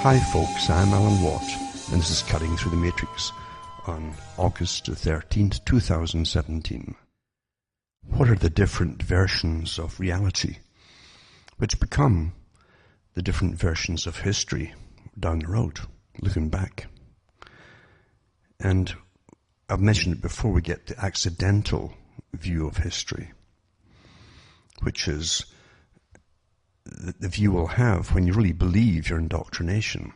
Hi folks, I'm Alan Watt, and this is Cutting Through the Matrix on August the 13th, 2017. What are the different versions of reality which become the different versions of history down the road, looking back? And I've mentioned it before, we get the accidental view of history, which is the view we'll have when you really believe your indoctrination,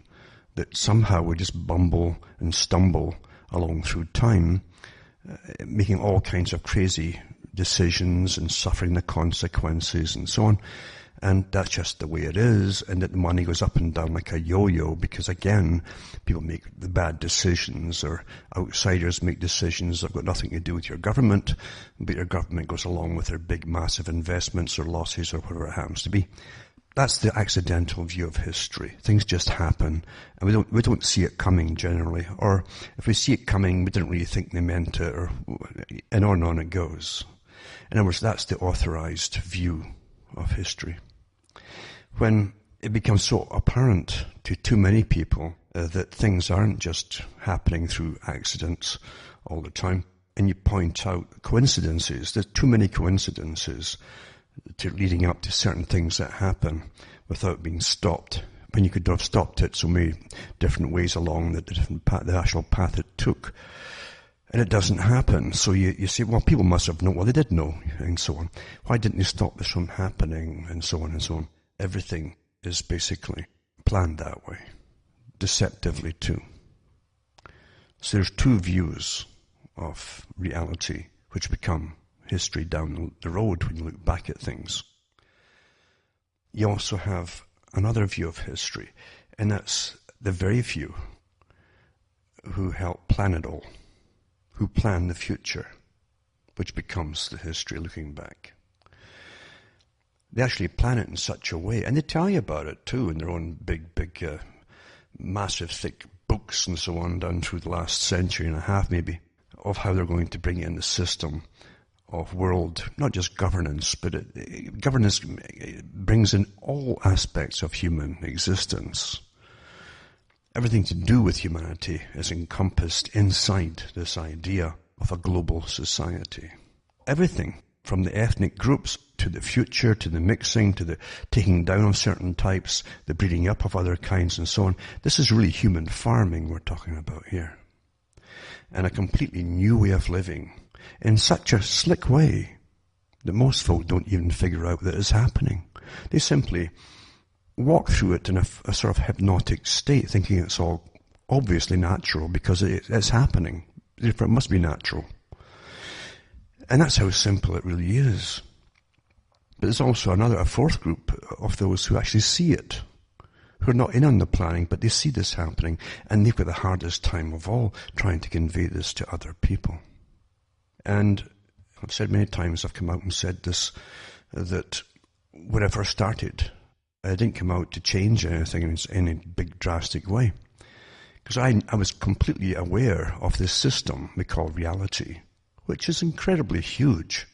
that somehow we just bumble and stumble along through time, making all kinds of crazy decisions and suffering the consequences and so on. And that's just the way it is, and that the money goes up and down like a yo-yo because, again, people make the bad decisions, or outsiders make decisions that have got nothing to do with your government, but your government goes along with their big, massive investments or losses or whatever it happens to be. That's the accidental view of history. Things just happen, and we don't see it coming generally. Or if we see it coming, we didn't really think they meant it, and on it goes. In other words, that's the authorized view of history. When it becomes so apparent to too many people that things aren't just happening through accidents all the time, and you point out coincidences, there's too many coincidences leading up to certain things that happen without being stopped, when you could have stopped it so many different ways along the actual path it took. And it doesn't happen. So you say, well, people must have known. Well, they did know, and so on. Why didn't they stop this from happening, and so on and so on? Everything is basically planned that way, deceptively too. So there's two views of reality which become history down the road when you look back at things. You also have another view of history, and that's the very few who help plan it all, who plan the future, which becomes the history looking back. They actually plan it in such a way, and they tell you about it too in their own big, massive, thick books and so on down through the last century and a half maybe, of how they're going to bring in the system of world, not just governance, but governance brings in all aspects of human existence. Everything to do with humanity is encompassed inside this idea of a global society. Everything from the ethnic groups to the future, to the mixing, to the taking down of certain types, the breeding up of other kinds and so on. This is really human farming we're talking about here. And a completely new way of living in such a slick way that most folk don't even figure out that it's happening. They simply walk through it in a sort of hypnotic state, thinking it's all obviously natural because it's happening. Therefore, it must be natural. And that's how simple it really is. But there's also a fourth group of those who actually see it, who are not in on the planning, but they see this happening, and they've got the hardest time of all trying to convey this to other people. And I've said many times, I've come out and said this, that when I first started, I didn't come out to change anything in any big drastic way. Because I was completely aware of this system we call reality, which is incredibly huge.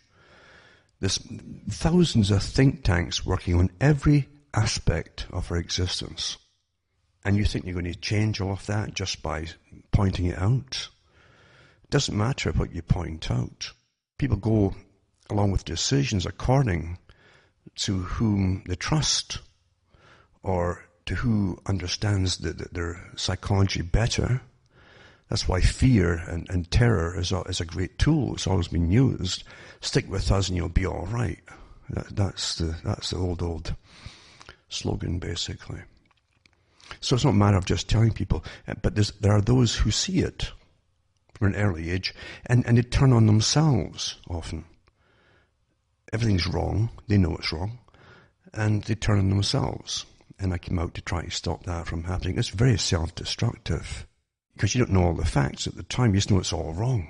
There's thousands of think tanks working on every aspect of our existence. And you think you're going to change all of that just by pointing it out? It doesn't matter what you point out. People go along with decisions according to whom they trust, or to who understands their psychology better. That's why fear and terror is a great tool. It's always been used. Stick with us and you'll be all right. That's the old slogan, basically. So it's not a matter of just telling people, but there are those who see it from an early age, and they turn on themselves often. Everything's wrong. They know it's wrong, and they turn on themselves. And I came out to try to stop that from happening. It's very self-destructive, because you don't know all the facts at the time. You just know it's all wrong.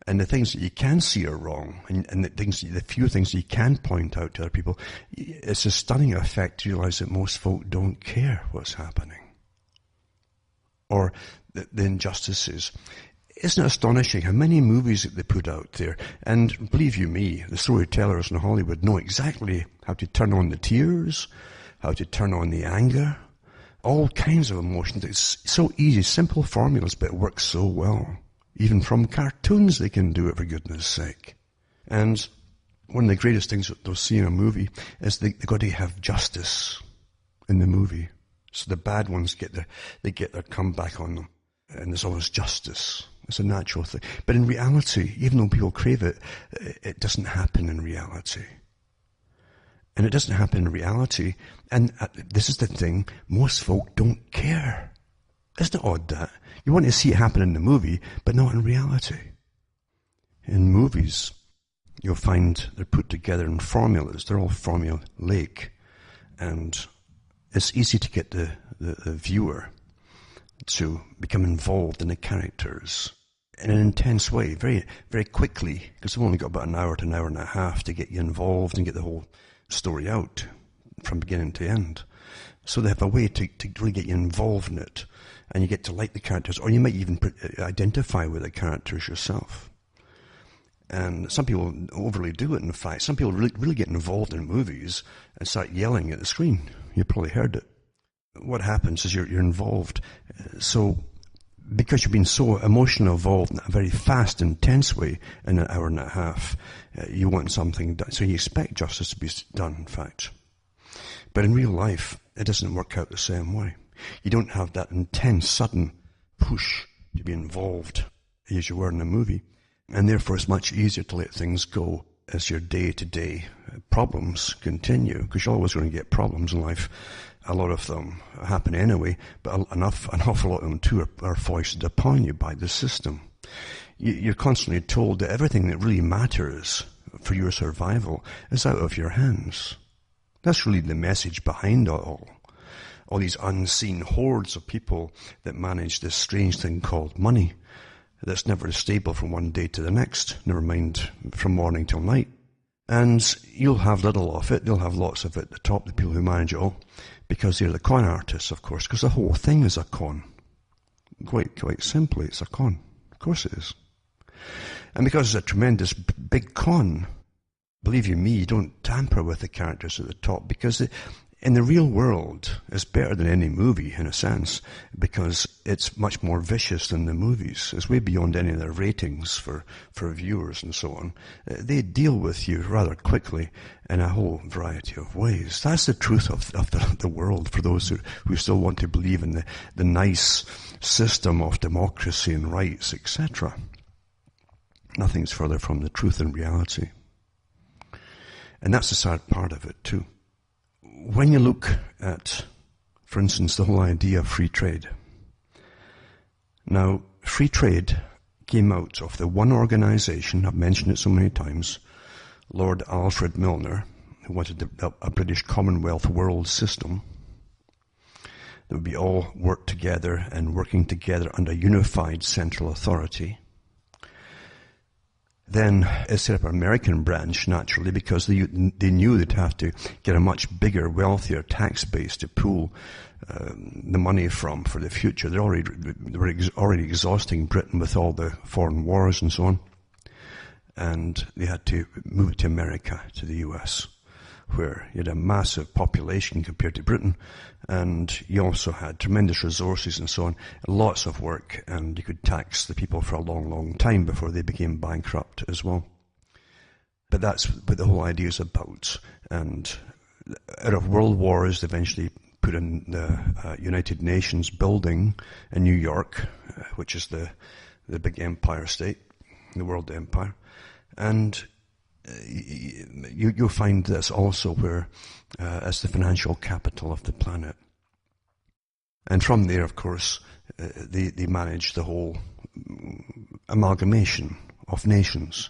And the things that you can see are wrong, and the few things that you can point out to other people, it's a stunning effect to realize that most folk don't care what's happening. Or the injustices. Isn't it astonishing how many movies that they put out there? And believe you me, the storytellers in Hollywood know exactly how to turn on the tears, how to turn on the anger, all kinds of emotions. It's so easy, simple formulas, but it works so well. Even from cartoons they can do it, for goodness sake. And one of the greatest things that they'll see in a movie is they've got to have justice in the movie. So the bad ones get their comeback on them. And there's always justice. It's a natural thing. But in reality, even though people crave it, it doesn't happen in reality. And it doesn't happen in reality. And this is the thing, most folk don't care. Isn't it odd that? You want to see it happen in the movie, but not in reality. In movies, you'll find they're put together in formulas. They're all formulaic. And it's easy to get the viewer to become involved in the characters in an intense way, very, very quickly, because they've only got about an hour to an hour and a half to get you involved and get the whole story out from beginning to end. So they have a way to really get you involved in it, and you get to like the characters, or you might even identify with the characters yourself. And some people overly do it, in fact. Some people really get involved in movies and start yelling at the screen. You've probably heard it. What happens is you're involved. So because you've been so emotionally involved in a very fast, intense way in an hour and a half, you want something done. So you expect justice to be done, in fact. But in real life, it doesn't work out the same way. You don't have that intense, sudden push to be involved as you were in a movie. And therefore, it's much easier to let things go as your day-to-day problems continue, because you're always going to get problems in life. A lot of them happen anyway, but an awful lot of them too are foisted upon you by the system. You're constantly told that everything that really matters for your survival is out of your hands. That's really the message behind it all. All these unseen hordes of people that manage this strange thing called money that's never stable from one day to the next, never mind from morning till night. And you'll have little of it, they'll have lots of it at the top, the people who manage it all, because they're the con artists, of course, because the whole thing is a con. Quite simply, it's a con. Of course it is. And because it's a tremendous big con, believe you me, you don't tamper with the characters at the top, because in the real world, it's better than any movie, in a sense, because it's much more vicious than the movies. It's way beyond any of their ratings for viewers and so on. They deal with you rather quickly in a whole variety of ways. That's the truth of the world for those who still want to believe in the nice system of democracy and rights, etc. Nothing's further from the truth and reality. And that's the sad part of it too. When you look at, for instance, the whole idea of free trade. Now, free trade came out of the one organization, I've mentioned it so many times, Lord Alfred Milner, who wanted a British Commonwealth world system that would be all work together and working together under unified central authority. Then it set up an American branch, naturally, because they knew they'd have to get a much bigger, wealthier tax base to pool the money from for the future. They were already exhausting Britain with all the foreign wars and so on. And they had to move it to America, to the US, where you had a massive population compared to Britain, and you also had tremendous resources and so on, lots of work, and you could tax the people for a long, long time before they became bankrupt as well. But that's what the whole idea is about. And out of world wars, they eventually put in the United Nations building in New York, which is the big empire state, the world empire. And you'll find this also where as the financial capital of the planet. And from there, of course, they manage the whole amalgamation of nations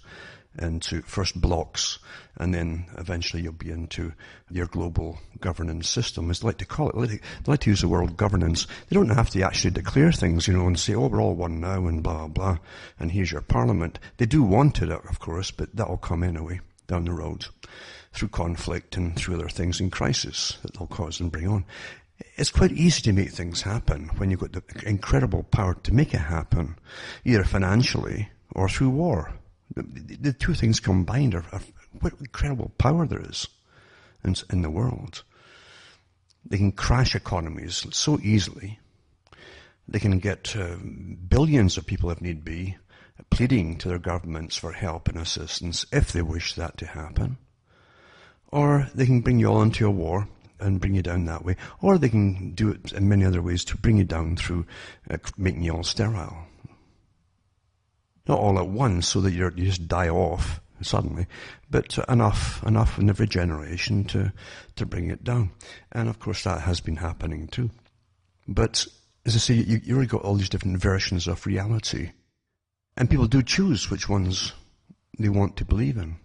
into first blocks, and then eventually you'll be into your global governance system, as they like to call it. They like to use the word governance. They don't have to actually declare things, and say, oh, we're all one now, and blah, blah, and here's your parliament. They do want it, of course, but that'll come anyway down the road through conflict and through other things in crisis that they'll cause and bring on. It's quite easy to make things happen when you've got the incredible power to make it happen, either financially or through war. The two things combined are what incredible power there is in the world. They can crash economies so easily. They can get billions of people, if need be, pleading to their governments for help and assistance if they wish that to happen. Or they can bring you all into a war and bring you down that way. Or they can do it in many other ways to bring you down through making you all sterile. Not all at once so that you just die off suddenly, but enough in every generation to bring it down. And of course that has been happening too. But as I say, you already got all these different versions of reality. And people do choose which ones they want to believe in.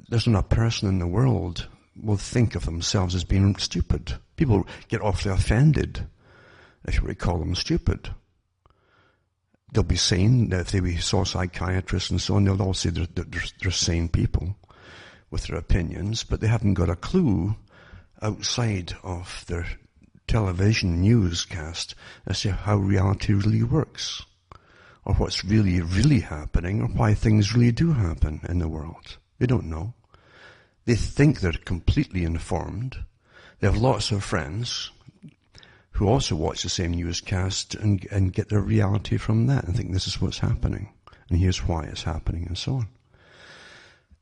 There's not a person in the world will think of themselves as being stupid. People get awfully offended if you call them stupid. They'll be sane. If they saw psychiatrists and so on, they'll all say they're sane people with their opinions, but they haven't got a clue outside of their television newscast as to how reality really works, or what's really, really happening, or why things really do happen in the world. They don't know. They think they're completely informed. They have lots of friends who also watch the same newscast and get their reality from that and think this is what's happening, and here's why it's happening, and so on.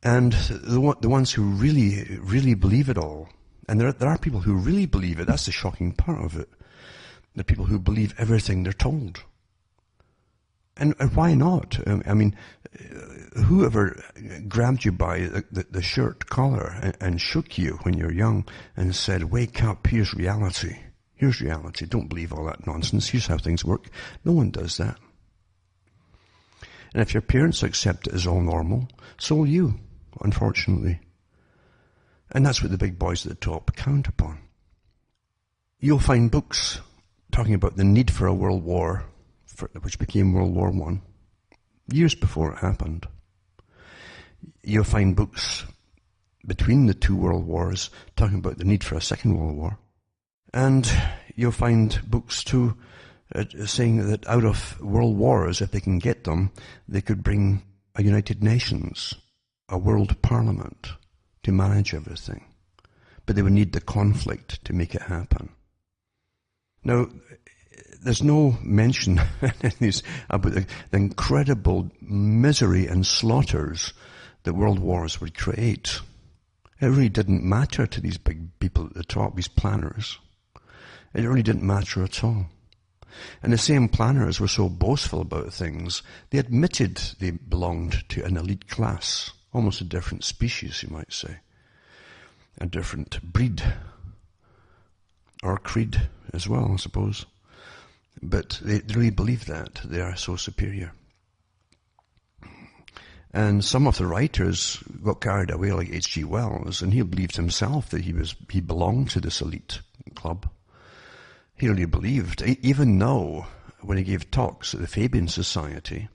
And the ones who really, really believe it all, and there are people who really believe it, that's the shocking part of it. There are people who believe everything they're told. And why not? I mean, whoever grabbed you by the shirt collar and shook you when you're young and said, wake up, here's reality. Here's reality. Don't believe all that nonsense. Here's how things work. No one does that. And if your parents accept it as all normal, so will you, unfortunately. And that's what the big boys at the top count upon. You'll find books talking about the need for a world war, which became World War I, years before it happened. You'll find books between the two world wars talking about the need for a second world war. And you'll find books too saying that out of world wars, if they can get them, they could bring a United Nations, a world parliament to manage everything. But they would need the conflict to make it happen. Now, there's no mention in these about the incredible misery and slaughters that world wars would create. It really didn't matter to these big people at the top, these planners. It really didn't matter at all. And the same planners were so boastful about things, they admitted they belonged to an elite class, almost a different species, you might say. A different breed. Or creed as well, I suppose. But they really believe that. They are so superior. And some of the writers got carried away, like H.G. Wells, and he believed himself that he belonged to this elite club. He really believed, even now, when he gave talks at the Fabian Society,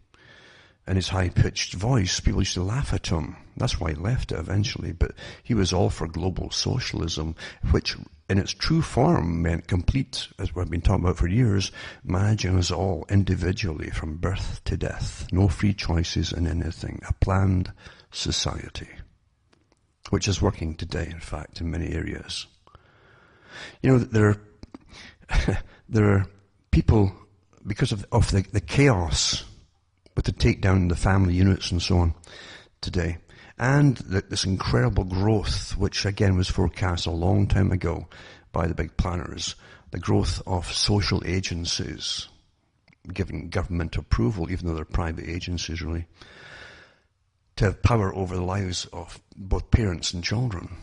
and his high-pitched voice, people used to laugh at him. That's why he left it eventually. But he was all for global socialism, which in its true form meant complete, as we've been talking about for years, managing us all individually from birth to death. No free choices in anything. A planned society, which is working today, in fact, in many areas. You know, there are people, because of the chaos with the takedown of the family units and so on today, and this incredible growth, which again was forecast a long time ago by the big planners, the growth of social agencies, given government approval, even though they're private agencies really, to have power over the lives of both parents and children.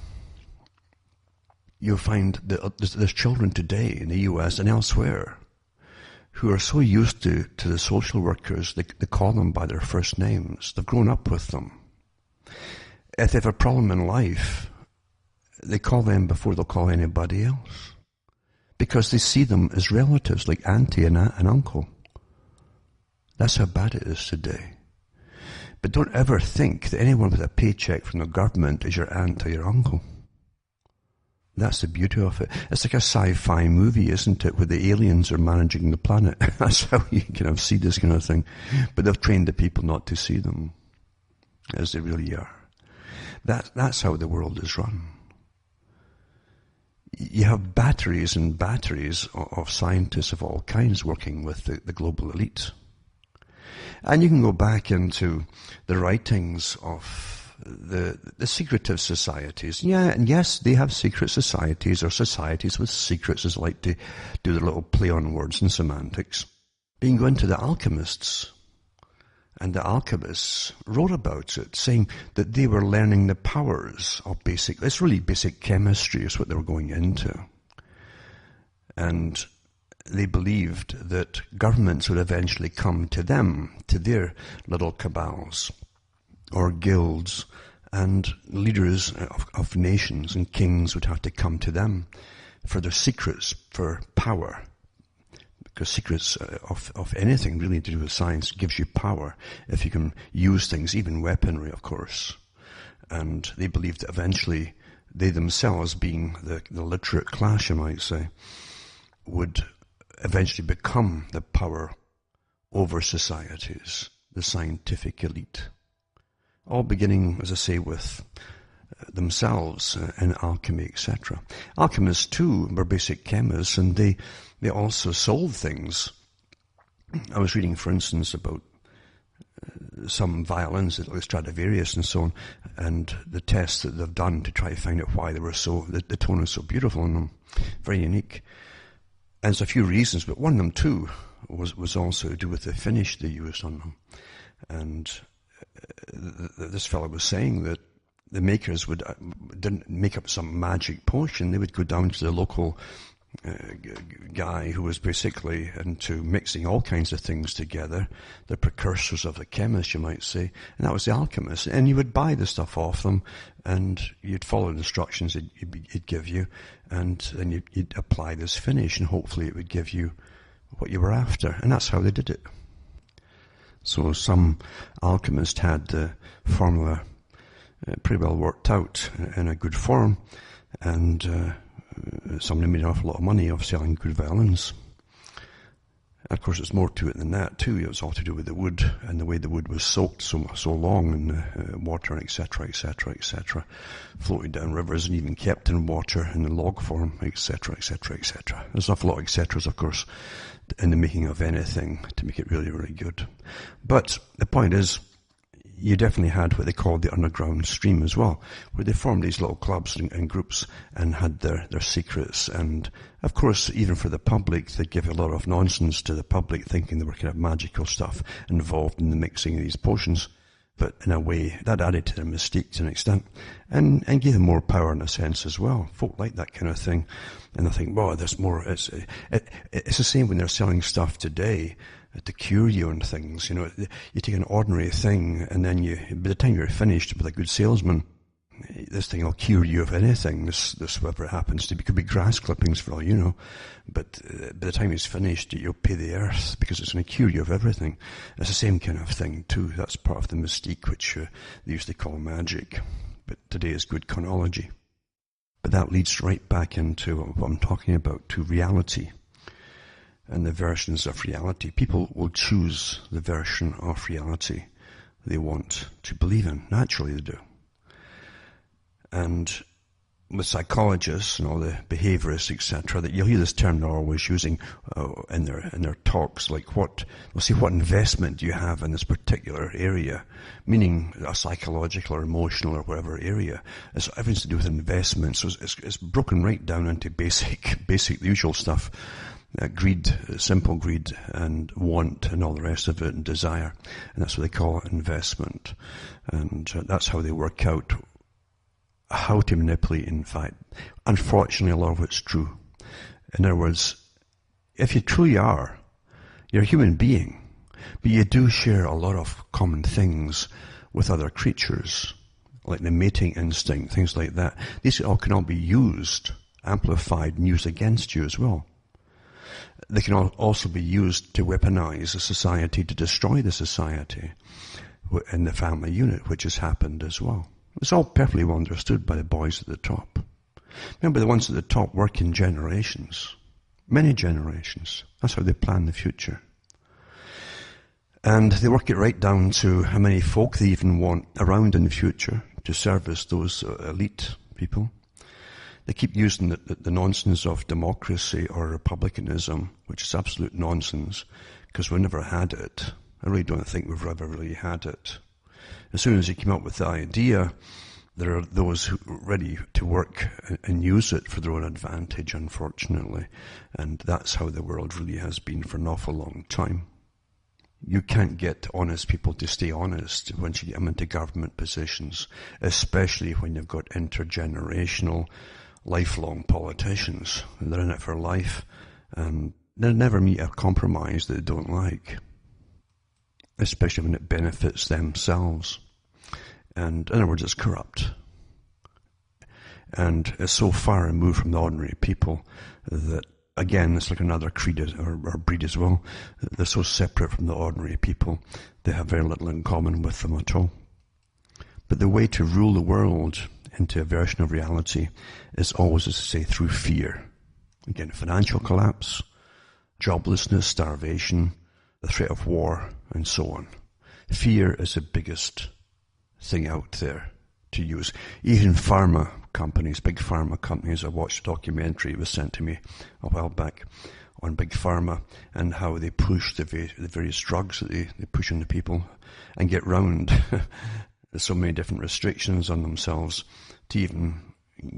You'll find that there's children today in the US and elsewhere who are so used to the social workers, they call them by their first names. They've grown up with them. If they have a problem in life, they call them before they'll call anybody else. Because they see them as relatives, like auntie and uncle. That's how bad it is today. But don't ever think that anyone with a paycheck from the government is your aunt or your uncle. That's the beauty of it. It's like a sci-fi movie, isn't it, where the aliens are managing the planet. That's how you kind of see this kind of thing. But they've trained the people not to see them as they really are. That's how the world is run. you have batteries and batteries of scientists of all kinds working with the global elite. And you can go back into the writings of the secretive societies. Yeah, and yes, they have secret societies, or societies with secrets, as like to do their little play on words and semantics. But you can go into the alchemists, and the alchemists wrote about it, saying that they were learning the powers of it's really basic chemistry is what they were going into. And they believed that governments would eventually come to them, to their little cabals or guilds, and leaders of nations and kings would have to come to them for their secrets, for power. Because secrets of anything really to do with science gives you power if you can use things, even weaponry, of course. And they believed that eventually they themselves, being the literate class, you might say, would eventually become the power over societies, the scientific elite. All beginning, as I say, with themselves in alchemy, etc. Alchemists too were basic chemists, and they also sold things. I was reading, for instance, about some violins, like Stradivarius and so on, and the tests that they've done to try to find out why they were the tone is so beautiful in them, very unique. And there's a few reasons, but one of them too was also to do with the finish they used on them. And this fellow was saying that the makers didn't make up some magic potion. They would go down to the local guy who was basically into mixing all kinds of things together, the precursors of the chemist, you might say, and that was the alchemist. And you would buy the stuff off them, and you'd follow the instructions he'd give you, and then you'd apply this finish, and hopefully it would give you what you were after. And that's how they did it. So some alchemist had the formula pretty well worked out in a good form, and somebody made an awful lot of money off selling good violins. Of course, there's more to it than that too. It was all to do with the wood and the way the wood was soaked so long in water, etc., etc., etc., floated down rivers and even kept in water in the log form, etc., etc., etc. There's an awful lot of etceteras, of course, in the making of anything to make it really, really good. But the point is, you definitely had what they called the underground stream as well, where they formed these little clubs and groups and had their secrets. And of course, even for the public, they'd give a lot of nonsense to the public, thinking there were kind of magical stuff involved in the mixing of these potions. But in a way, that added to their mystique to an extent, and gave them more power in a sense as well. Folk like that kind of thing. And I think, wow, there's more. It's the same when they're selling stuff today to cure you and things. You know, you take an ordinary thing, and then by the time you're finished with a good salesman, this thing will cure you of anything. This whatever it happens to be, could be grass clippings for all you know. But by the time it's finished, you'll pay the earth because it's going to cure you of everything. It's the same kind of thing too. That's part of the mystique which they used to call magic, but today is good chronology. But that leads right back into what I'm talking about, to reality and the versions of reality. People will choose the version of reality they want to believe in. Naturally they do. And with psychologists and all the behaviorists, etc., that you'll hear this term they're always using in their talks, like they'll say, what investment do you have in this particular area? Meaning a psychological or emotional or whatever area. It's everything to do with investment. So it's broken right down into basic, the usual stuff. Greed, simple greed, and want, and all the rest of it, and desire. And that's what they call investment. And that's how they work out how to manipulate, in fact. Unfortunately, a lot of it's true. In other words, if you truly are, you're a human being, but you do share a lot of common things with other creatures, like the mating instinct, things like that. These all can all be used, amplified, and used against you as well. They can also be used to weaponize a society, to destroy the society in the family unit, which has happened as well. It's all perfectly well understood by the boys at the top. Remember, the ones at the top work in generations, many generations. That's how they plan the future. And they work it right down to how many folk they even want around in the future to service those elite people. They keep using the nonsense of democracy or republicanism, which is absolute nonsense, because we never had it. I really don't think we've ever really had it. As soon as you came up with the idea, there are those who are ready to work and use it for their own advantage, unfortunately. And that's how the world really has been for an awful long time. You can't get honest people to stay honest once you get them into government positions, especially when you've got intergenerational, lifelong politicians. They're in it for life, and they'll never meet a compromise that they don't like, especially when it benefits themselves. And in other words, it's corrupt. And it's so far removed from the ordinary people that, again, it's like another creed or breed as well. They're so separate from the ordinary people, they have very little in common with them at all. But the way to rule the world into a version of reality is always, as I say, through fear. Again, financial collapse, joblessness, starvation, the threat of war, and so on. Fear is the biggest thing out there to use. Even pharma companies, big pharma companies, I watched a documentary, it was sent to me a while back, on big pharma and how they push the various drugs that they push into people and get round there's so many different restrictions on themselves to even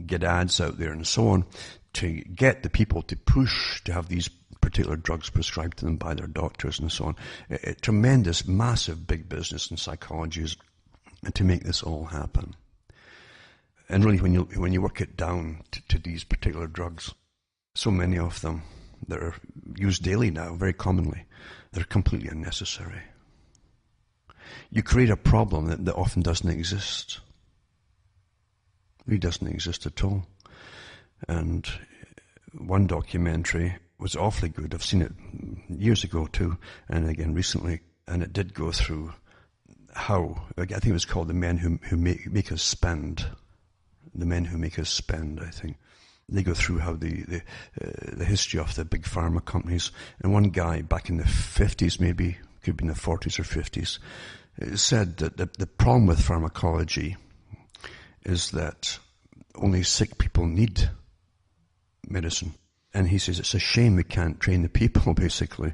get ads out there and so on, to get the people to push to have these particular drugs prescribed to them by their doctors and so on. A tremendous, massive, big business in psychology is to make this all happen. And really, when you work it down to these particular drugs, so many of them that are used daily now, very commonly, they're completely unnecessary. You create a problem that often doesn't exist. It really doesn't exist at all. And one documentary was awfully good. I've seen it years ago too, and again recently, and it did go through how, I think it was called The Men Who Make Us Spend. The Men Who Make Us Spend, I think. They go through how the history of the big pharma companies. And one guy back in the 50s, maybe, could be in the 40s or 50s, said that the problem with pharmacology is that only sick people need medicine. And he says it's a shame we can't train the people, basically,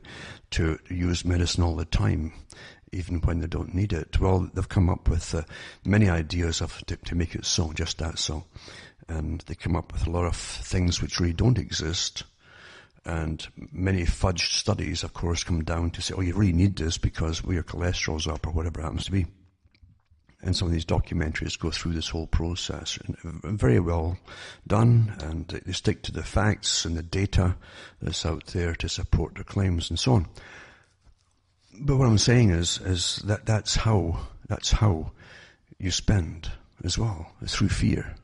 to use medicine all the time, even when they don't need it. Well, they've come up with many ideas to make it so, just that so. And they come up with a lot of things which really don't exist. And many fudged studies, of course, come down to say, oh, you really need this because your cholesterol's up or whatever it happens to be. And some of these documentaries go through this whole process. And very well done, and they stick to the facts and the data that's out there to support their claims and so on. But what I'm saying is that that's how you spend as well. It's through fear.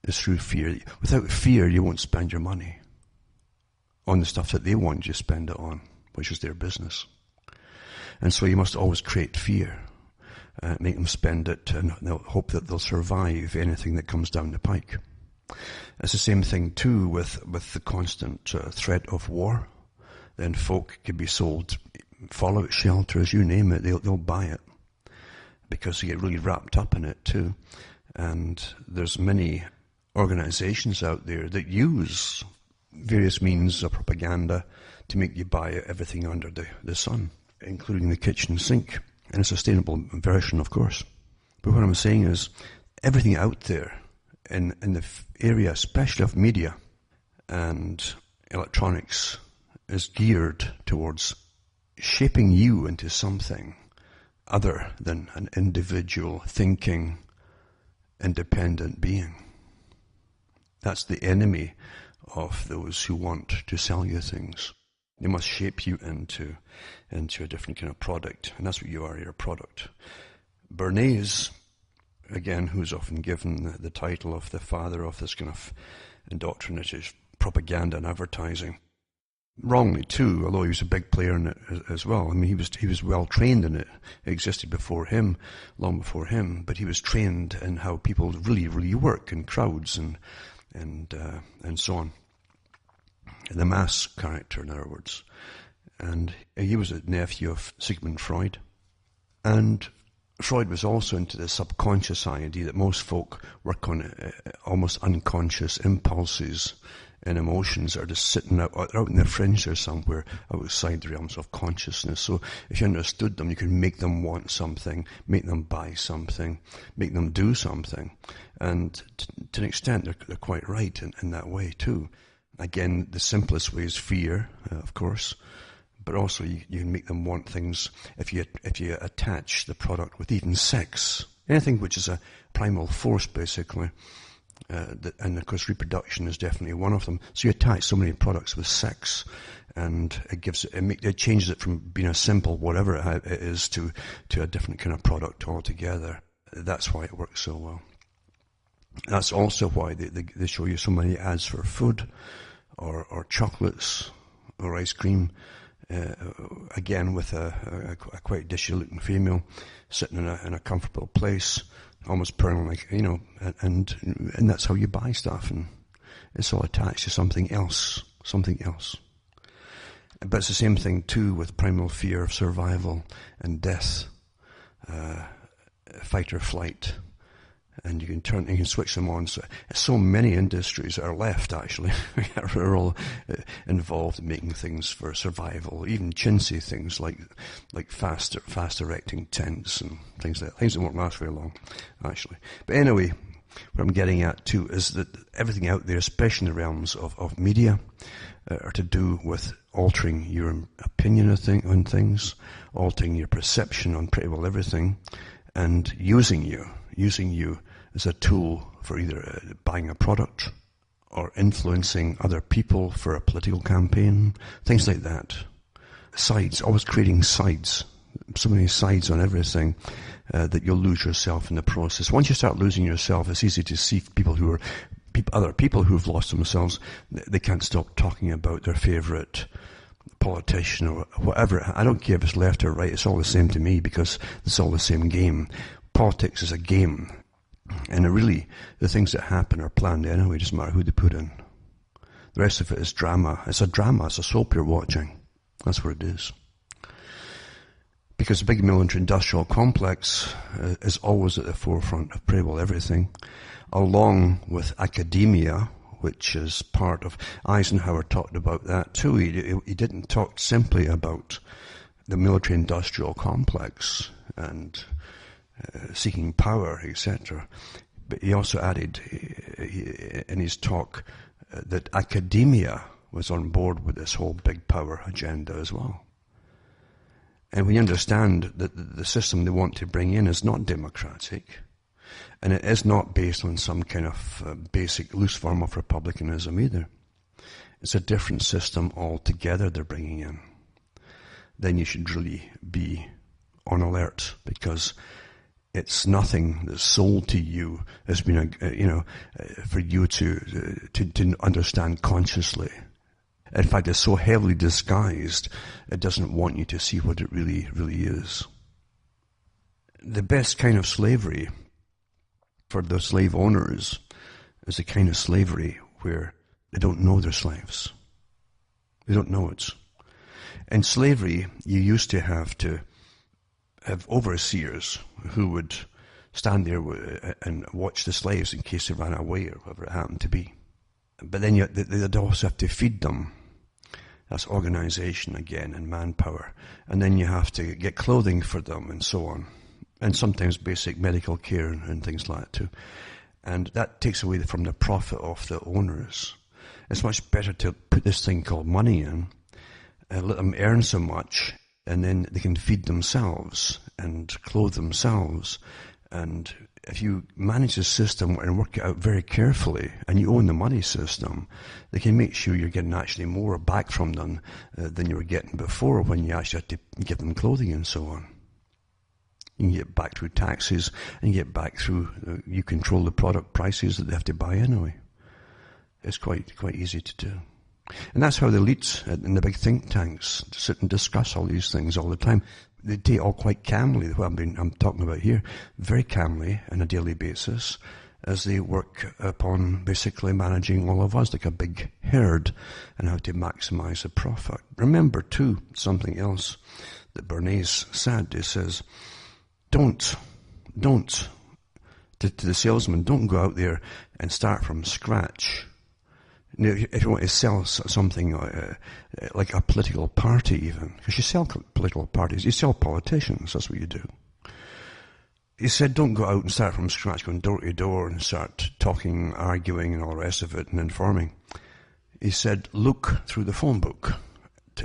It's through fear. Without fear, you won't spend your money on the stuff that they want you to spend it on, which is their business. And so you must always create fear. Make them spend it, and they'll hope that they'll survive anything that comes down the pike. It's the same thing too with the constant threat of war. Then folk can be sold fallout shelters, you name it, they'll buy it because they get really wrapped up in it too. And there's many organizations out there that use various means of propaganda to make you buy everything under the sun, including the kitchen sink, in a sustainable version, of course. But what I'm saying is, everything out there in the area, especially of media and electronics, is geared towards shaping you into something other than an individual, thinking, independent being. That's the enemy of those who want to sell you things. They must shape you into a different kind of product, and that's what you are, you're a product. Bernays, again, who's often given the title of the father of this kind of indoctrinated propaganda and advertising, wrongly too, although he was a big player in it as well. I mean, he was well trained in it. It existed before him, long before him, but he was trained in how people really, really work in crowds and so on. The mass character, in other words. And he was a nephew of Sigmund Freud. And Freud was also into the subconscious idea that most folk work on almost unconscious impulses and emotions are just sitting out in the fringe there somewhere outside the realms of consciousness. So if you understood them, you could make them want something, make them buy something, make them do something. And to an extent, they're quite right in that way too. Again, the simplest way is fear, of course. But also you can make them want things if you attach the product with even sex. Anything which is a primal force, basically. And of course reproduction is definitely one of them. So you attach so many products with sex, and it changes it from being a simple whatever it is to a different kind of product altogether. That's why it works so well. That's also why they show you so many ads for food or chocolates or ice cream. Again, with a quite dishy-looking female sitting in a comfortable place, almost purring like, and that's how you buy stuff, and it's all attached to something else. But it's the same thing too with primal fear of survival and death, fight or flight. And you can switch them on. So many industries are left, actually, are all involved in making things for survival, even chintzy things like fast erecting tents and things like that. Things that won't last very long, actually. But anyway, what I'm getting at too is that everything out there, especially in the realms of media, are to do with altering your opinion on things, altering your perception on pretty well everything, and using you as a tool for either buying a product or influencing other people for a political campaign, things like that. Sides, always creating sides, so many sides on everything that you'll lose yourself in the process. Once you start losing yourself, it's easy to see other people who've lost themselves. They can't stop talking about their favourite politician or whatever. I don't care if it's left or right, it's all the same to me because it's all the same game. Politics is a game, and really the things that happen are planned anyway. It doesn't matter who they put in. The rest of it is drama. It's a drama, it's a soap you're watching. That's what it is. Because the big military industrial complex is always at the forefront of pretty well everything, along with academia, which is part of Eisenhower talked about that too. He didn't talk simply about the military industrial complex and seeking power, etc. But he also added in his talk that academia was on board with this whole big power agenda as well. And we understand that the system they want to bring in is not democratic, and it is not based on some kind of basic loose form of republicanism either. It's a different system altogether they're bringing in. Then you should really be on alert, because it's nothing that's sold to you has been, for you to understand consciously. In fact, it's so heavily disguised, it doesn't want you to see what it really, really is. The best kind of slavery for the slave owners is a kind of slavery where they don't know they're slaves. They don't know it. In slavery, you used to have overseers who would stand there and watch the slaves in case they ran away or whatever it happened to be. But then they'd also have to feed them. That's organization again and manpower. And then you have to get clothing for them and so on. And sometimes basic medical care and things like that too. And that takes away from the profit of the owners. It's much better to put this thing called money in, let them earn so much, and then they can feed themselves and clothe themselves. And if you manage the system and work it out very carefully, and you own the money system, they can make sure you're getting actually more back from them than you were getting before when you actually had to give them clothing and so on. You can get back through taxes, and get back through, you control the product prices that they have to buy anyway. It's quite easy to do. And that's how the elites in the big think tanks sit and discuss all these things all the time. They do it all quite calmly, what I'm talking about here, very calmly on a daily basis, as they work upon basically managing all of us like a big herd and how to maximize the profit. Remember too, something else that Bernays said. He says, don't, to the salesman, don't go out there and start from scratch. You know, if you want to sell something like a political party even, because you sell political parties, you sell politicians, that's what you do. He said, don't go out and start from scratch, going door to door and start talking, arguing and all the rest of it and informing. He said, look through the phone book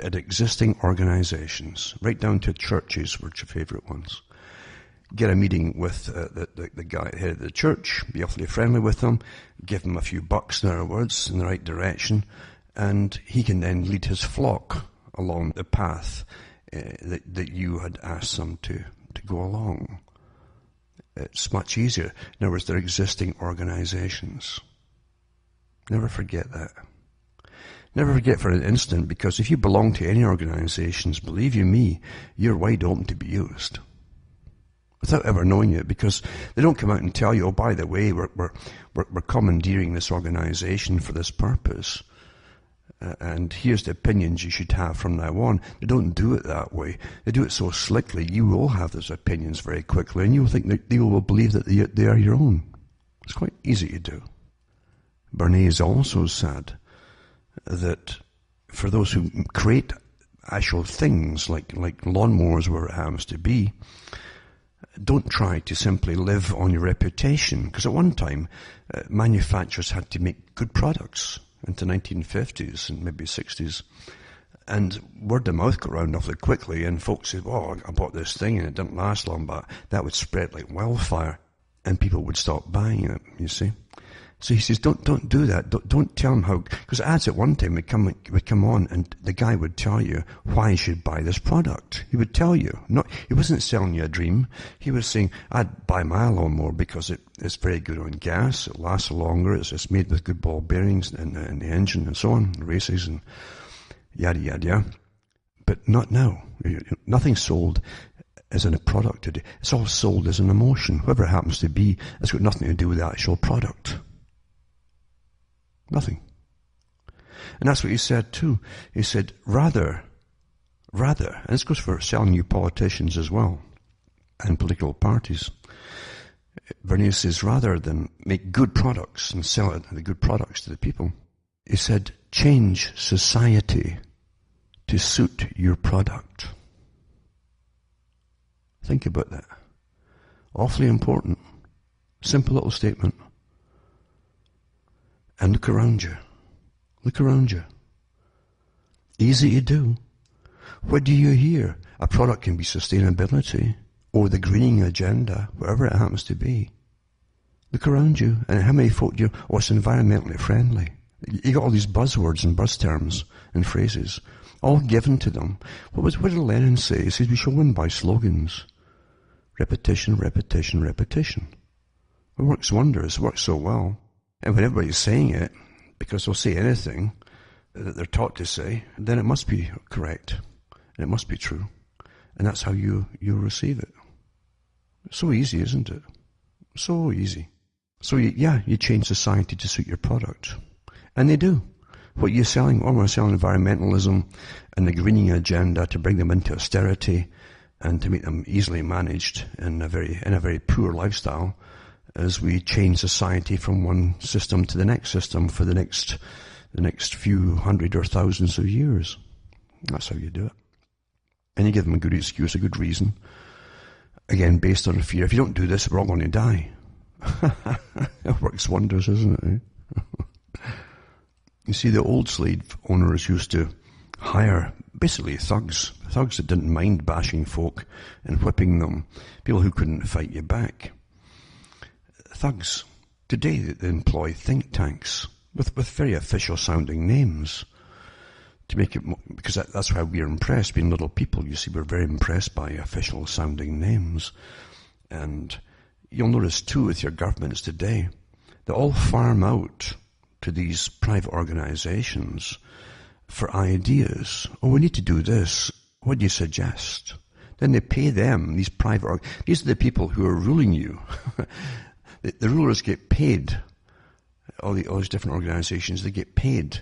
at existing organizations, right down to churches, which are your favorite ones. Get a meeting with the guy, head of the church, be awfully friendly with him, give him a few bucks, in other words, in the right direction, and he can then lead his flock along the path that you had asked them to go along. It's much easier. In other words, they're existing organizations. Never forget that. Never forget for an instant, because if you belong to any organizations, believe you me, you're wide open to be used. Without ever knowing it, because they don't come out and tell you, oh, by the way, we're commandeering this organization for this purpose. And here's the opinions you should have from now on. They don't do it that way. They do it so slickly, you will have those opinions very quickly, and you'll think that you will believe that they are your own. It's quite easy to do. Bernays also said that for those who create actual things, like lawnmowers where it happens to be, don't try to simply live on your reputation, because at one time manufacturers had to make good products into 1950s and maybe 60s, and word of mouth got around awfully quickly, and folks said, oh, I bought this thing and it didn't last long, but that would spread like wildfire and people would stop buying it, you see. So he says, don't do that. Don't tell them how, because ads at one time would come on, and the guy would tell you why you should buy this product. He would tell you. He wasn't selling you a dream. He was saying, I'd buy my lawnmower because it's very good on gas, it lasts longer, it's made with good ball bearings and the engine and so on, races and yada yada yada. But not now. Nothing's sold as in a product today. It's all sold as an emotion. Whoever it happens to be, it's got nothing to do with the actual product. Nothing. And that's what he said too. He said, rather, and this goes for selling you politicians as well, and political parties. Bernays says, rather than make good products and sell the good products to the people, he said, change society to suit your product. Think about that. Awfully important. Simple little statement. And look around you. Look around you. Easy to do. What do you hear? A product can be sustainability or the greening agenda, whatever it happens to be. Look around you, and how many folk do you, oh, it's environmentally friendly. You got all these buzzwords and buzz terms and phrases, all given to them. What did Lenin say? He says we shall win by slogans. Repetition, repetition, repetition. It works wonders, it works so well. And when everybody's saying it, because they'll say anything that they're taught to say, then it must be correct. And it must be true. And that's how you receive it. So easy, isn't it? So easy. So you change society to suit your product. And they do. What you're selling, we're selling environmentalism and the greening agenda to bring them into austerity and to make them easily managed in a very poor lifestyle, as we change society from one system to the next system for the next few hundred or thousands of years. That's how you do it. And you give them a good excuse, a good reason. Again, based on fear. If you don't do this, we're all going to die. It works wonders, isn't it? You see, the old slave owners used to hire basically thugs that didn't mind bashing folk and whipping them, people who couldn't fight you back. Thugs. Today they employ think tanks with very official sounding names to make it, because that's how we're impressed. Being little people, you see, we're very impressed by official sounding names. And you'll notice too with your governments today, they all farm out to these private organizations for ideas. Oh, we need to do this. What do you suggest? Then they pay them, these these are the people who are ruling you. The rulers get paid, all these different organizations, they get paid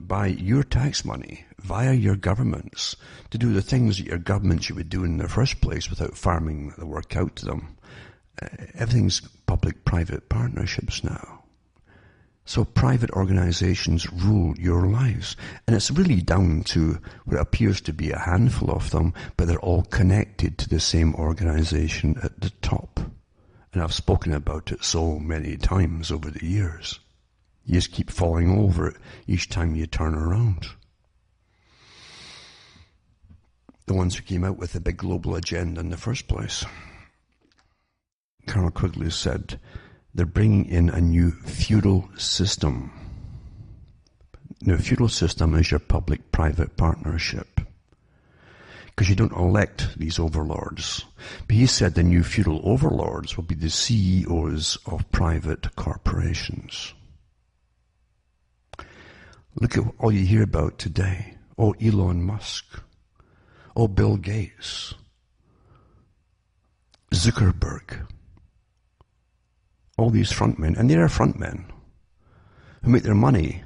by your tax money, via your governments, to do the things that your governments you would do in the first place without farming the work out to them. Everything's public-private partnerships now. So private organizations rule your lives. And it's really down to what appears to be a handful of them, but they're all connected to the same organization at the top. And I've spoken about it so many times over the years. You just keep falling over it each time you turn around. The ones who came out with the big global agenda in the first place. Carol Quigley said they're bringing in a new feudal system. Now, feudal system is your public-private partnership, because you don't elect these overlords. But he said the new feudal overlords will be the CEOs of private corporations. Look at all you hear about today. Oh, Elon Musk. Oh, Bill Gates. Zuckerberg. All these frontmen, and they are frontmen, who make their money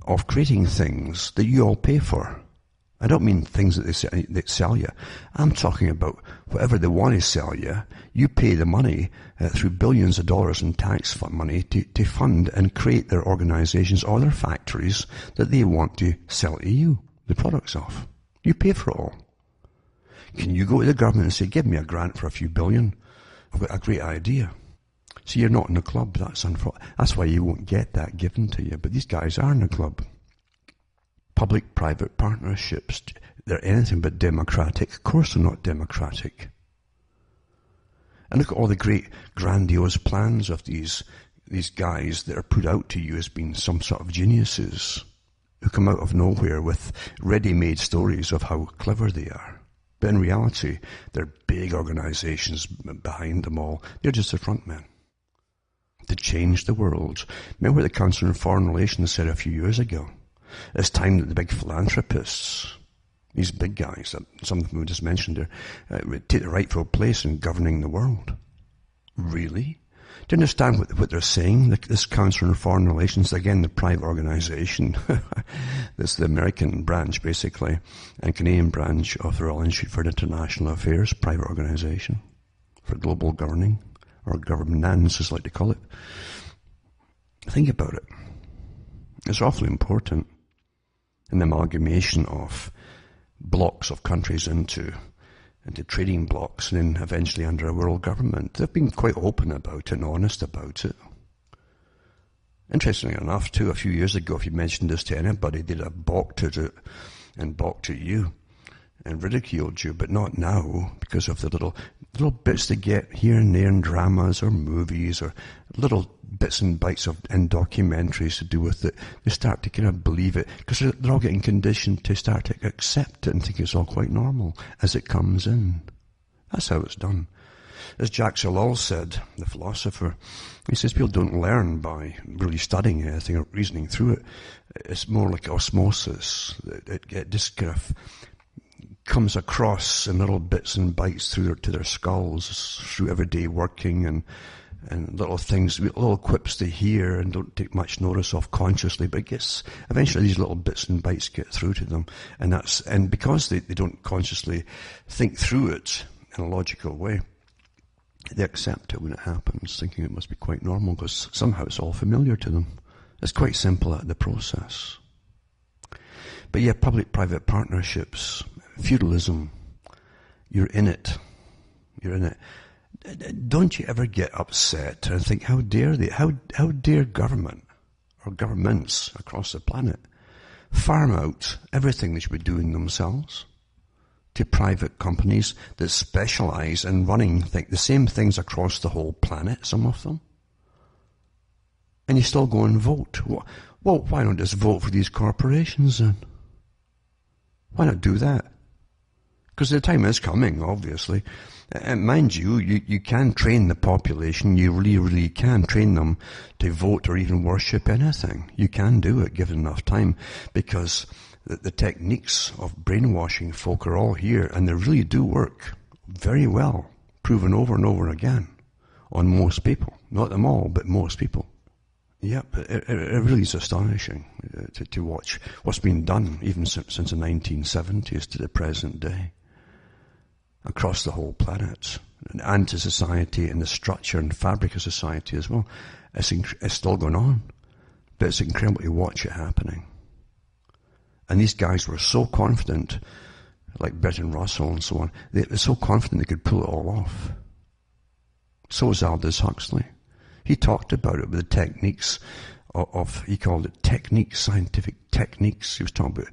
off creating things that you all pay for. I don't mean things that they sell you. I'm talking about whatever they want to sell you. You pay the money through billions of dollars in tax fund money to fund and create their organizations or their factories that they want to sell to you the products of. You pay for it all. Can you go to the government and say, give me a grant for a few billion? I've got a great idea. So you're not in the club. That's why you won't get that given to you. But these guys are in the club. Public-private partnerships, they're anything but democratic. Of course they're not democratic. And look at all the great grandiose plans of these guys that are put out to you as being some sort of geniuses who come out of nowhere with ready-made stories of how clever they are. But in reality, they're big organizations behind them all. They're just the front men. To change the world. Remember what the Council on Foreign Relations said a few years ago? It's time that the big philanthropists, these big guys, that some of them we just mentioned there, would take the rightful place in governing the world. Really? Do you understand what they're saying? This Council on Foreign Relations, again, the private organization, that's the American branch, basically, and Canadian branch of the Royal Institute for International Affairs, private organization for global governing, or governance, as I like to call it. Think about it. It's awfully important. An amalgamation of blocks of countries into trading blocks and then eventually under a world government. They've been quite open about it and honest about it. Interestingly enough, too, a few years ago, if you mentioned this to anybody, they'd have balked at it and balked at you and ridiculed you, but not now, because of the little bits they get here and there in dramas or movies or little bits and bites and documentaries to do with it. They start to kind of believe it, because they're all getting conditioned to start to accept it and think it's all quite normal as it comes in. That's how it's done. As Jacques Ellul said, the philosopher, he says people don't learn by really studying anything or reasoning through it. It's more like osmosis. It just kind of comes across in little bits and bites to their skulls through everyday working and little things, little quips they hear and don't take much notice of consciously, but eventually these little bits and bites get through to them, and because they don't consciously think through it in a logical way, they accept it when it happens, thinking it must be quite normal because somehow it's all familiar to them. It's quite simple at the process. But yeah, public-private partnerships, feudalism, you're in it. You're in it. Don't you ever get upset and think, how dare they? How dare government or governments across the planet farm out everything they should be doing themselves to private companies that specialize in running the same things across the whole planet, some of them? And you still go and vote. Well, why not just vote for these corporations then? Why not do that? Because the time is coming, obviously. And mind you, you can train the population. You really, really can train them to vote or even worship anything. You can do it given enough time, because the techniques of brainwashing folk are all here, and they really do work very well, proven over and over again on most people. Not them all, but most people. Yep, it really is astonishing to watch what's been done even since the 1970s to the present day across the whole planet, and to society and the structure and fabric of society as well. It's still going on, but it's incredible to watch it happening. And these guys were so confident, like Bertrand Russell and so on, they were so confident they could pull it all off. So was Aldous Huxley. He talked about it with the techniques he called it techniques, scientific techniques. He was talking about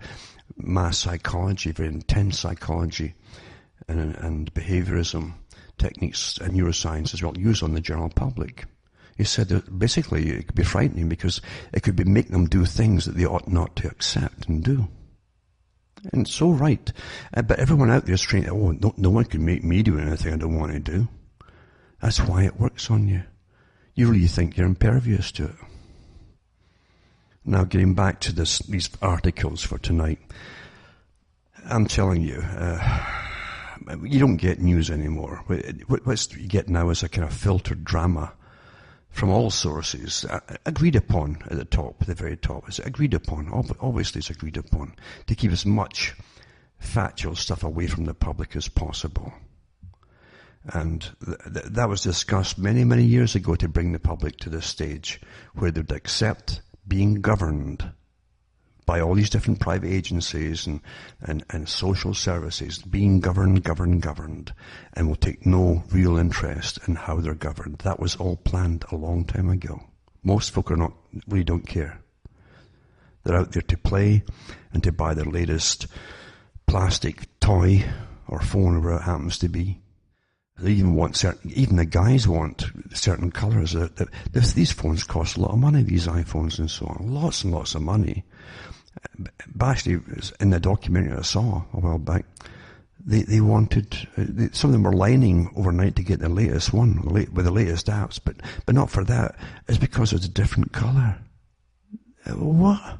mass psychology, very intense psychology, and behaviorism techniques and neuroscience as well, used on the general public. He said that basically it could be frightening because it could make them do things that they ought not to accept and do. And it's so right. But everyone out there is trying, no one can make me do anything I don't want to do. That's why it works on you. You really think you're impervious to it. Now, getting back to these articles for tonight, I'm telling you, you don't get news anymore. What you get now is a kind of filtered drama from all sources, agreed upon at the top, at the very top. It's agreed upon, obviously it's agreed upon, to keep as much factual stuff away from the public as possible. And that was discussed many, many years ago to bring the public to this stage where they'd accept being governed by all these different private agencies and social services, being governed, and will take no real interest in how they're governed. That was all planned a long time ago. Most folk really don't care. They're out there to play and to buy their latest plastic toy or phone, whatever it happens to be. They even the guys want certain colours. These phones cost a lot of money, these iPhones and so on. Lots and lots of money. But actually, in the documentary I saw a while back, they wanted, some of them were lining overnight to get the latest one, with the latest apps, but not for that. It's because it's a different colour. What?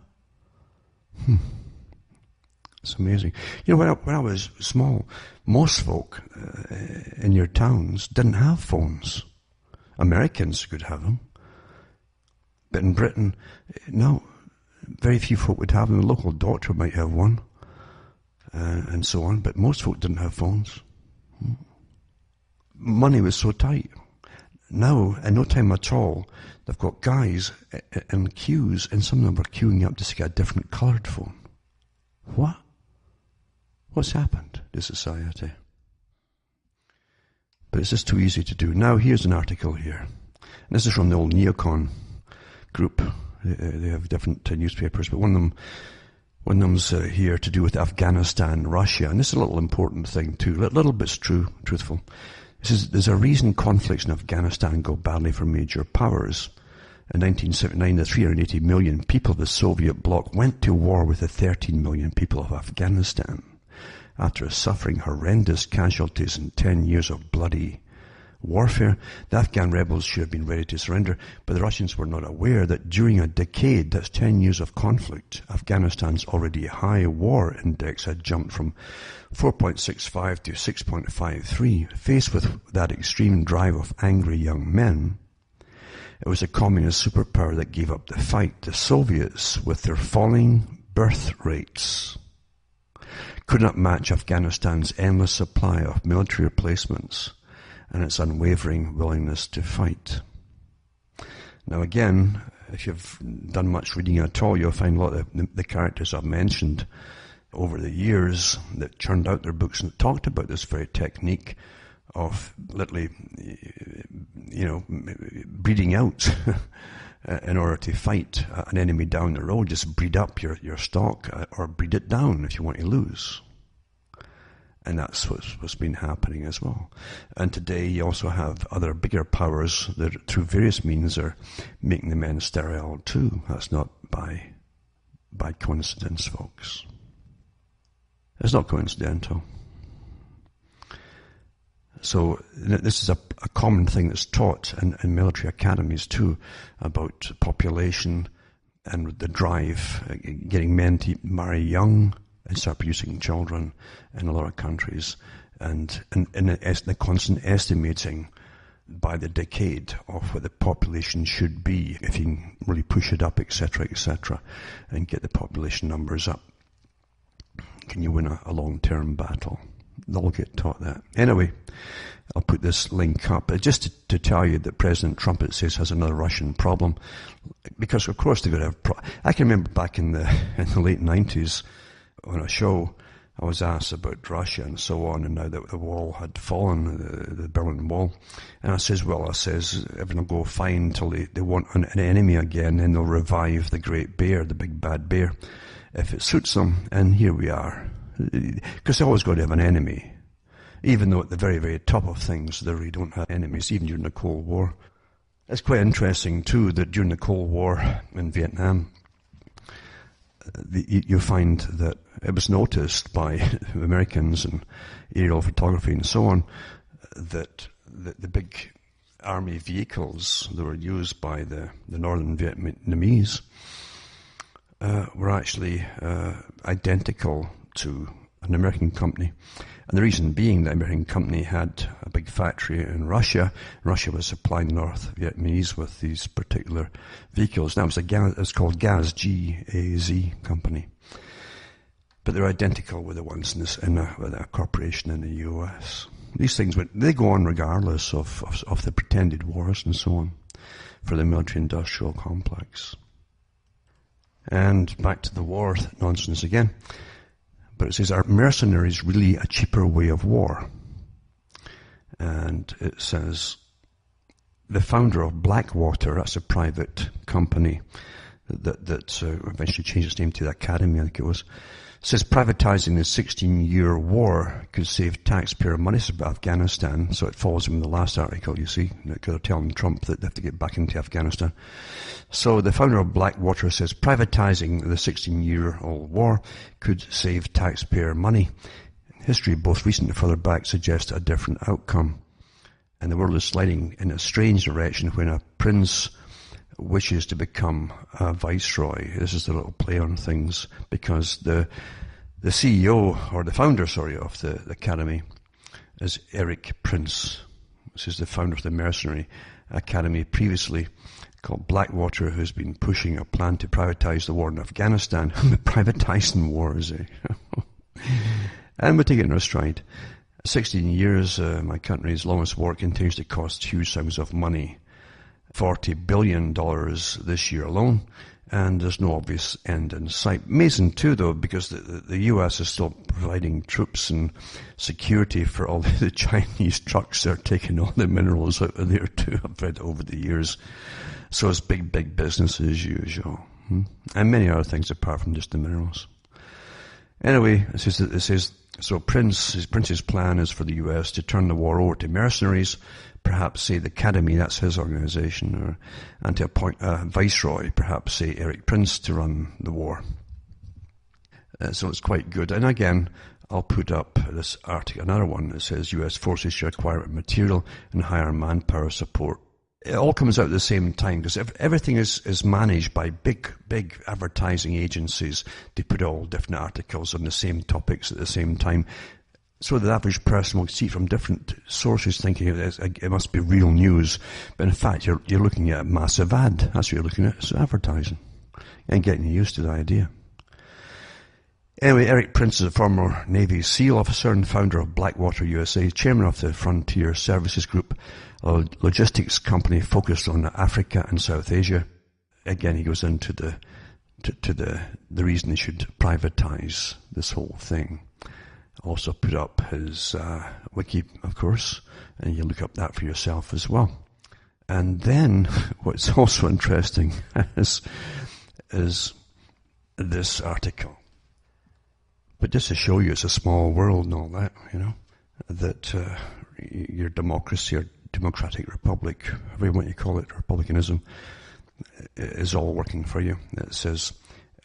It's amazing. You know, when I was small, most folk in your towns didn't have phones. Americans could have them. But in Britain, no. Very few folk would have them. The local doctor might have one, and so on. But most folk didn't have phones. Money was so tight. Now, in no time at all, they've got guys in queues, and some of them are queuing up to get a different coloured phone. What? What's happened to society? But it's just too easy to do. Now, here's an article here. And this is from the old Neocon group. They have different newspapers, but one of them's here to do with Afghanistan, Russia. And this is a little important thing too. A little bit's truthful. It says, there's a reason conflicts in Afghanistan go badly for major powers. In 1979, the 380 million people of the Soviet bloc went to war with the 13 million people of Afghanistan. After suffering horrendous casualties in 10 years of bloody warfare, the Afghan rebels should have been ready to surrender, but the Russians were not aware that during a decade, that's 10 years of conflict, Afghanistan's already high war index had jumped from 4.65 to 6.53. Faced with that extreme drive of angry young men, it was a communist superpower that gave up the fight. The Soviets, with their falling birth rates, could not match Afghanistan's endless supply of military replacements and its unwavering willingness to fight. Now again, if you've done much reading at all, you'll find a lot of the characters I've mentioned over the years that churned out their books and talked about this very technique of literally, breeding out in order to fight an enemy down the road. Just breed up your stock or breed it down if you want to lose. And that's what's been happening as well. And today you also have other bigger powers that through various means are making the men sterile too. That's not by coincidence, folks. It's not coincidental. So this is a common thing that's taught in military academies too, about population and the drive, getting men to marry young and start producing children in a lot of countries, and the constant estimating by the decade of what the population should be, if you can really push it up, etc., and get the population numbers up. Can you win a long-term battle? They'll get taught that. Anyway, I'll put this link up just to tell you that President Trump, it says, has another Russian problem, because of course they're going to have. I can remember back in the late 90s on a show, I was asked about Russia and so on, and now that the wall had fallen, the Berlin Wall, and I says, everything will go fine until they want an enemy again, and they'll revive the great bear, the big bad bear, if it suits them. And here we are, because they always got to have an enemy, even though at the very, very top of things they really don't have enemies, even during the Cold War. It's quite interesting too that during the Cold War in Vietnam, you find that it was noticed by Americans and aerial photography and so on that the big army vehicles that were used by the northern Vietnamese were actually identical to an American company. And the reason being that American company had a big factory in Russia. Russia was supplying the North Vietnamese with these particular vehicles. Now it's called GAZ, G-A-Z company. But they're identical with the ones in a corporation in the US. These things, they go on regardless of the pretended wars and so on for the military-industrial complex. And back to the war nonsense again. But it says, are mercenaries really a cheaper way of war? And it says, the founder of Blackwater, that's a private company that eventually changed its name to the Academy, I think it was, says privatizing the 16-year war could save taxpayer money for Afghanistan. So it follows him in the last article, you see. They're telling Trump that they have to get back into Afghanistan. So the founder of Blackwater says privatizing the 16-year-old war could save taxpayer money. History, both recent and further back, suggests a different outcome. And the world is sliding in a strange direction when a prince wishes to become a viceroy. This is the little play on things, because the CEO, or the founder, of the Academy is Erik Prince. This is the founder of the Mercenary Academy, previously called Blackwater, who's been pushing a plan to privatize the war in Afghanistan. The privatizing wars, eh? And we're taking it in our stride. 16 years, my country's longest war, continues to cost huge sums of money. $40 billion this year alone, and there's no obvious end in sight. Amazing too, though, because the US is still providing troops and security for all the Chinese trucks that are taking all the minerals out of there too, I've read over the years. So it's big business as usual. And many other things apart from just the minerals. Anyway, it says so Prince's plan is for the US to turn the war over to mercenaries, perhaps say the Academy, that's his organization, and to appoint a viceroy, perhaps say Erik Prince, to run the war. So it's quite good. And again, I'll put up this article, another one that says US forces should acquire material and hire manpower support. It all comes out at the same time, because everything is managed by big advertising agencies. They put all different articles on the same topics at the same time. So the average person will see from different sources thinking it must be real news. But in fact, you're looking at a massive ad. That's what you're looking at. It's advertising. And getting used to the idea. Anyway, Erik Prince is a former Navy SEAL officer and founder of Blackwater USA, chairman of the Frontier Services Group, a logistics company focused on Africa and South Asia. Again, he goes into the reason they should privatize this whole thing. Also put up his wiki, of course, and you look up that for yourself as well. And then what's also interesting is this article. But just to show you it's a small world and all that, that your democracy or democratic republic, however you want to call it, republicanism, is all working for you. It says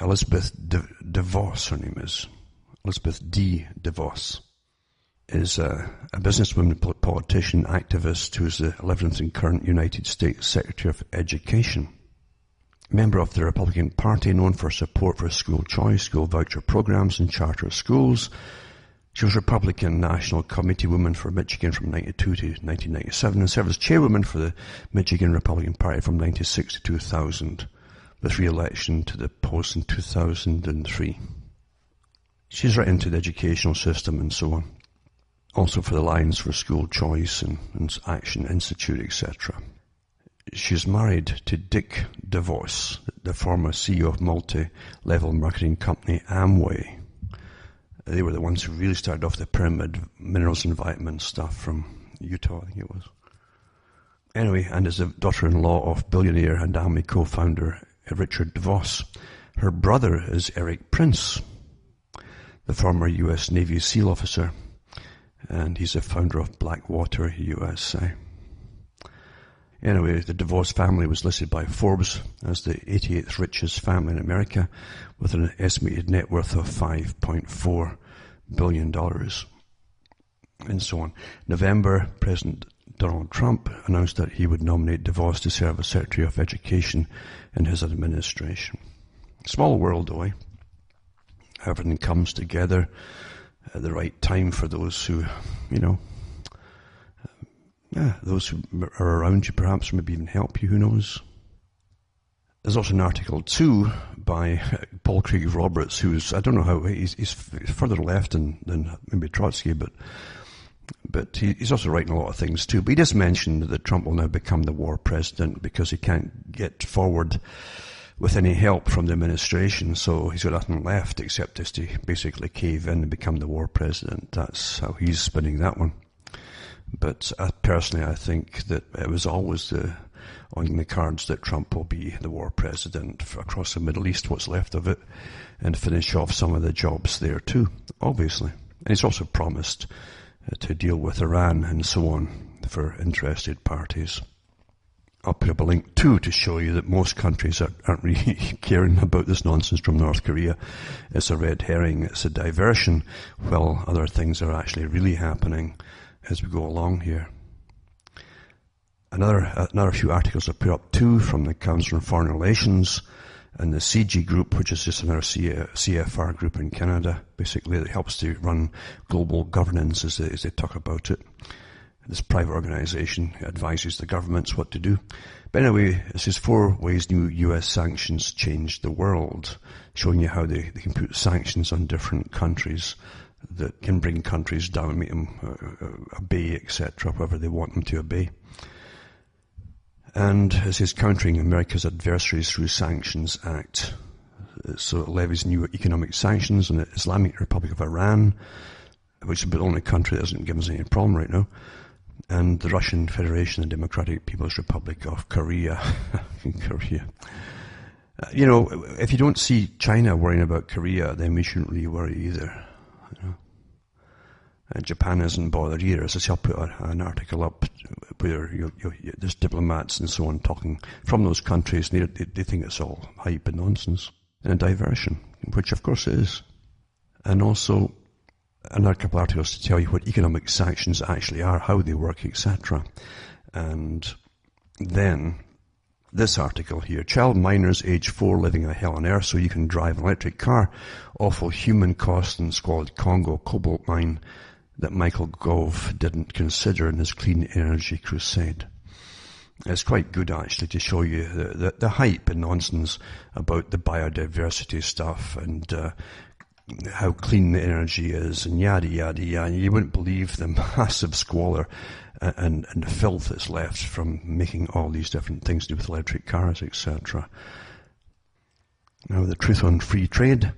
Elizabeth DeVos, her name is. Elizabeth D. DeVos is a businesswoman, politician, activist who is the 11th and current United States Secretary of Education. Member of the Republican Party, known for support for school choice, school voucher programs and charter schools. She was Republican National Committee woman for Michigan from 1992 to 1997 and served as chairwoman for the Michigan Republican Party from 1996 to 2000, with re-election to the post in 2003. She's right into the educational system and so on. Also for the Alliance for School Choice and Action Institute, etc. She's married to Dick DeVos, the former CEO of multi-level marketing company Amway. They were the ones who really started off the pyramid minerals and vitamin stuff from Utah, I think it was. Anyway, and is the daughter-in-law of billionaire and Amway co-founder Richard DeVos. Her brother is Erik Prince, the former US Navy SEAL officer, and he's the founder of Blackwater USA. Anyway, the DeVos family was listed by Forbes as the 88th richest family in America with an estimated net worth of $5.4 billion and so on. November, President Donald Trump announced that he would nominate DeVos to serve as Secretary of Education in his administration. Small world, though, eh? Everything comes together at the right time for those who, those who are around you, perhaps, maybe even help you, who knows. There's also an article, too, by Paul Craig Roberts, who's, I don't know how, he's further left than maybe Trotsky, but he's also writing a lot of things, too. But he just mentioned that Trump will now become the war president because he can't get forward with any help from the administration, so he's got nothing left except just to basically cave in and become the war president. That's how he's spinning that one. But personally, I think that it was always on the cards that Trump will be the war president across the Middle East, what's left of it, and finish off some of the jobs there too, obviously. And he's also promised to deal with Iran and so on for interested parties. I'll put up a link too to show you that most countries aren't really caring about this nonsense from North Korea. It's a red herring, it's a diversion, while other things are actually really happening as we go along here. Another few articles I put up too from the Council on Foreign Relations and the CIGI group, which is just another CFR group in Canada, basically, that helps to run global governance as they talk about it. This private organization advises the governments what to do. But anyway, it says 4 ways new US sanctions changed the world, showing you how they can put sanctions on different countries that can bring countries down, make them obey, etc., whatever they want them to obey. And it says countering America's adversaries through Sanctions Act. So it levies new economic sanctions on the Islamic Republic of Iran, which is the only country that doesn't give us any problem right now, and the Russian Federation and Democratic People's Republic of Korea. Korea. If you don't see China worrying about Korea, then we shouldn't really worry either. And Japan isn't bothered either. As I say, I'll put an article up where there's diplomats and so on talking from those countries, and they think it's all hype and nonsense and a diversion, which of course it is. And also another couple of articles to tell you what economic sanctions actually are, how they work, etc. And then this article here, child minors age 4 living a hell on earth so you can drive an electric car, awful human cost in squalid Congo cobalt mine that Michael Gove didn't consider in his clean energy crusade. It's quite good actually to show you the hype and nonsense about the biodiversity stuff and how clean the energy is and yada yada yada. You wouldn't believe the massive squalor and the filth that's left from making all these different things to do with electric cars, etc. Now the truth on free trade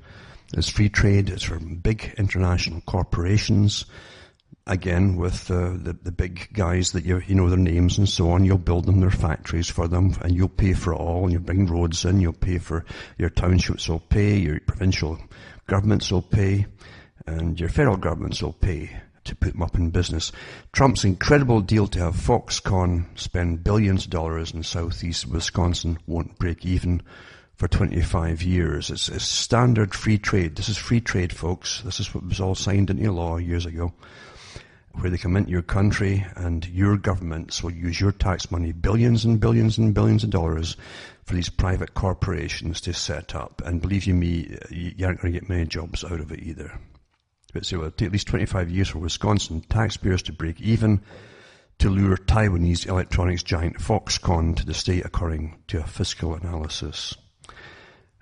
is free trade is for big international corporations. Again, with the big guys that you know their names and so on, you'll build them their factories for them, and you'll pay for it all, and you bring roads in, you'll pay for your townships will pay, your provincial governments will pay, and your federal governments will pay to put them up in business. Trump's incredible deal to have Foxconn spend billions of dollars in southeast Wisconsin won't break even for 25 years. It's standard free trade. This is free trade, folks. This is what was all signed into law years ago, where they come into your country and your governments will use your tax money, billions and billions and billions of dollars, for these private corporations to set up. And believe you me, you aren't going to get many jobs out of it either. But it will take at least 25 years for Wisconsin taxpayers to break even to lure Taiwanese electronics giant Foxconn to the state, according to a fiscal analysis.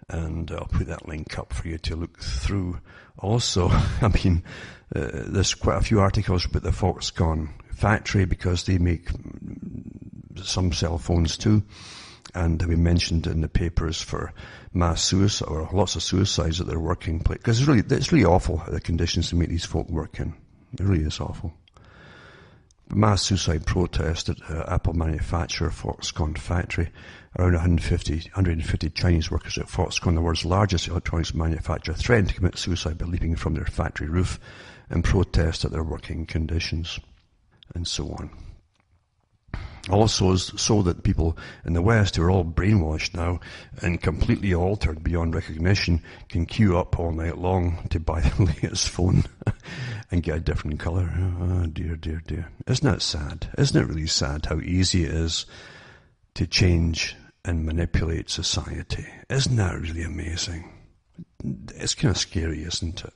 And I'll put that link up for you to look through. Also, I mean, there's quite a few articles about the Foxconn factory because they make some cell phones too. And we mentioned in the papers for mass suicide, or lots of suicides at their working place. Because it's really awful the conditions to make these folk work in. It really is awful. Mass suicide protest at Apple manufacturer Foxconn factory. Around 150 Chinese workers at Foxconn, the world's largest electronics manufacturer, threatened to commit suicide by leaping from their factory roof in protest at their working conditions, and so on. Also, so that people in the West, who are all brainwashed now and completely altered beyond recognition, can queue up all night long to buy the latest phone and get a different colour. Oh, dear, dear, dear. Isn't that sad? Isn't it really sad how easy it is to change and manipulate society? Isn't that really amazing? It's kind of scary, isn't it?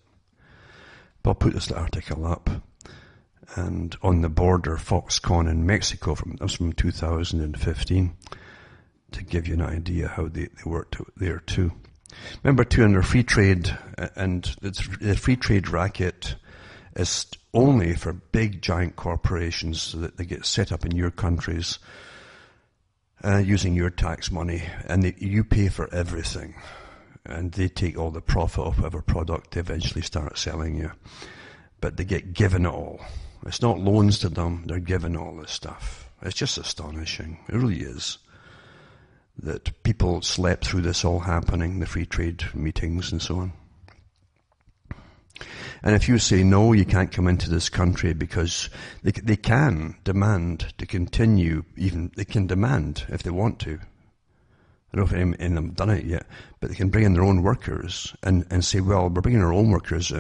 But I'll put this article up. And on the border, Foxconn in Mexico, that's from 2015, to give you an idea how they worked there too. Remember too, under free trade, and the free trade racket is only for big giant corporations so that they get set up in your countries using your tax money, and you pay for everything, and they take all the profit of whatever product they eventually start selling you, but they get given it all. It's not loans to them, they're given all this stuff. It's just astonishing. It really is. That people slept through this all happening, the free trade meetings and so on. And if you say, no, you can't come into this country because they can demand to continue, even they can demand if they want to. I don't know if any of them have done it yet, but they can bring in their own workers and say, well, we're bringing our own workers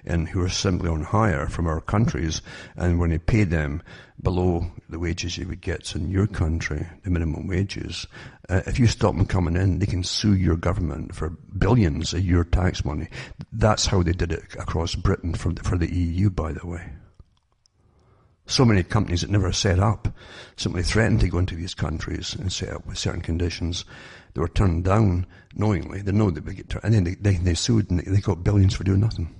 in who are simply on hire from our countries, and when you pay them below the wages you would get in your country, the minimum wages, if you stop them coming in, they can sue your government for billions of your tax money. That's how they did it across Britain for the EU, by the way. So many companies that never set up simply threatened to go into these countries and set up with certain conditions. They were turned down knowingly. They know they would get turned, and then they sued and they got billions for doing nothing.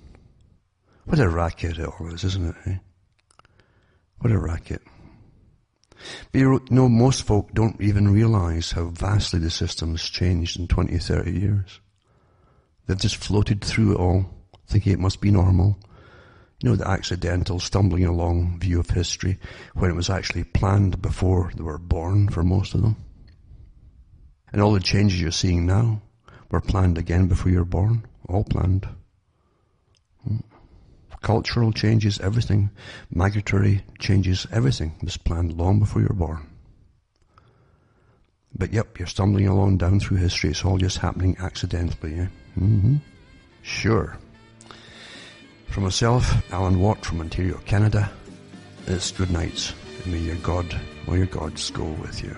What a racket it all is, isn't it? Eh? What a racket. But you know, most folk don't even realise how vastly the system's changed in 20, 30 years. They've just floated through it all, thinking it must be normal. You know, the accidental stumbling along view of history when it was actually planned before they were born for most of them. And all the changes you're seeing now were planned again before you were born. All planned. Cultural changes, everything. Migratory changes, everything was planned long before you were born. But yep, you're stumbling along down through history. It's all just happening accidentally. Eh? Mm-hmm. Sure. From myself, Alan Watt from Ontario, Canada, it's good night, and may your God or your gods go with you.